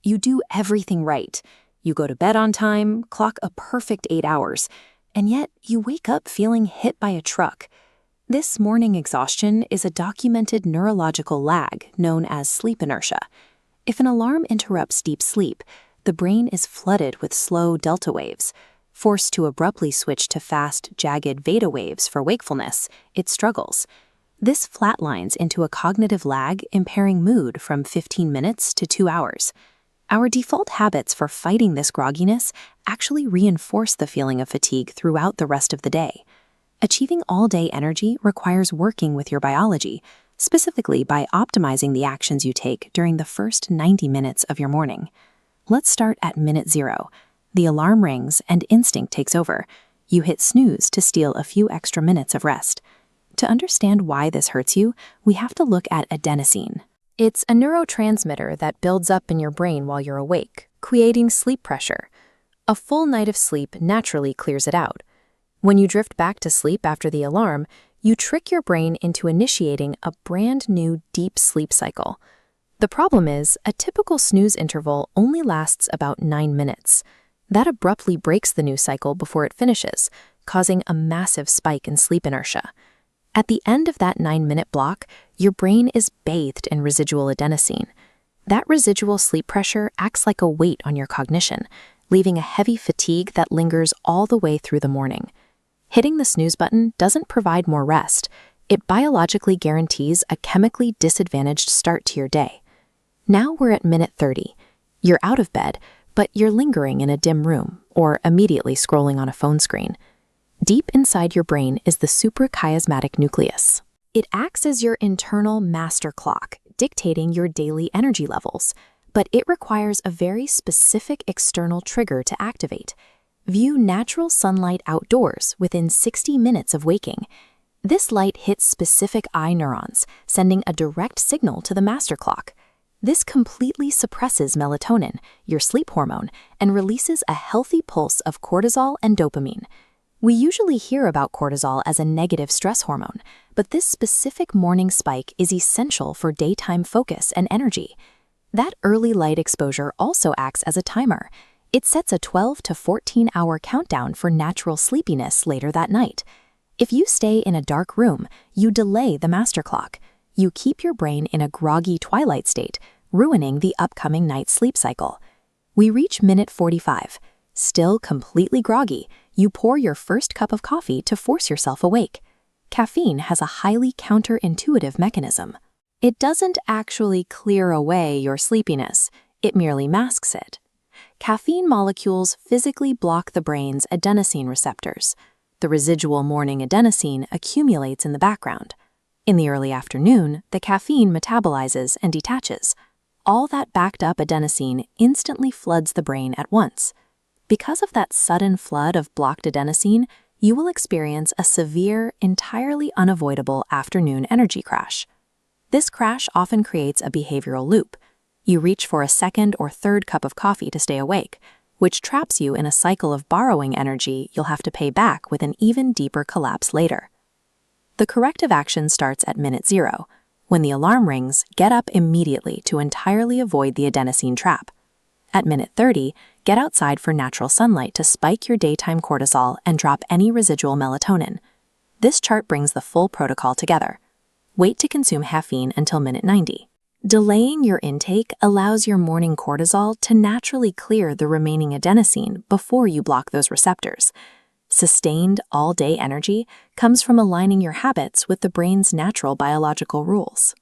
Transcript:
You do everything right. You go to bed on time, clock a perfect 8 hours, and yet you wake up feeling hit by a truck. This morning exhaustion is a documented neurological lag known as sleep inertia. If an alarm interrupts deep sleep, the brain is flooded with slow delta waves. Forced to abruptly switch to fast, jagged beta waves for wakefulness, it struggles. This flatlines into a cognitive lag, impairing mood from 15 minutes to 2 hours. Our default habits for fighting this grogginess actually reinforce the feeling of fatigue throughout the rest of the day. Achieving all-day energy requires working with your biology, specifically by optimizing the actions you take during the first 90 minutes of your morning. Let's start at minute 0. The alarm rings and instinct takes over. You hit snooze to steal a few extra minutes of rest. To understand why this hurts you, we have to look at adenosine. It's a neurotransmitter that builds up in your brain while you're awake, creating sleep pressure. A full night of sleep naturally clears it out. When you drift back to sleep after the alarm, you trick your brain into initiating a brand new deep sleep cycle. The problem is, a typical snooze interval only lasts about 9 minutes. That abruptly breaks the new cycle before it finishes, causing a massive spike in sleep inertia. At the end of that 9-minute block, your brain is bathed in residual adenosine. That residual sleep pressure acts like a weight on your cognition, leaving a heavy fatigue that lingers all the way through the morning. Hitting the snooze button doesn't provide more rest. It biologically guarantees a chemically disadvantaged start to your day. Now we're at minute 30. You're out of bed, but you're lingering in a dim room or immediately scrolling on a phone screen. Deep inside your brain is the suprachiasmatic nucleus. It acts as your internal master clock, dictating your daily energy levels, but it requires a very specific external trigger to activate. View natural sunlight outdoors within 60 minutes of waking. This light hits specific eye neurons, sending a direct signal to the master clock. This completely suppresses melatonin, your sleep hormone, and releases a healthy pulse of cortisol and dopamine. We usually hear about cortisol as a negative stress hormone, but this specific morning spike is essential for daytime focus and energy. That early light exposure also acts as a timer. It sets a 12 to 14-hour countdown for natural sleepiness later that night. If you stay in a dark room, you delay the master clock. You keep your brain in a groggy twilight state, ruining the upcoming night sleep cycle. We reach minute 45. Still completely groggy, you pour your first cup of coffee to force yourself awake. Caffeine has a highly counterintuitive mechanism. It doesn't actually clear away your sleepiness, it merely masks it. Caffeine molecules physically block the brain's adenosine receptors. The residual morning adenosine accumulates in the background. In the early afternoon, the caffeine metabolizes and detaches. All that backed up adenosine instantly floods the brain at once. Because of that sudden flood of blocked adenosine, you will experience a severe, entirely unavoidable afternoon energy crash. This crash often creates a behavioral loop. You reach for a second or third cup of coffee to stay awake, which traps you in a cycle of borrowing energy you'll have to pay back with an even deeper collapse later. The corrective action starts at minute 0. When the alarm rings, get up immediately to entirely avoid the adenosine trap. At minute 30, get outside for natural sunlight to spike your daytime cortisol and drop any residual melatonin. This chart brings the full protocol together. Wait to consume caffeine until minute 90. Delaying your intake allows your morning cortisol to naturally clear the remaining adenosine before you block those receptors. Sustained all-day energy comes from aligning your habits with the brain's natural biological rules.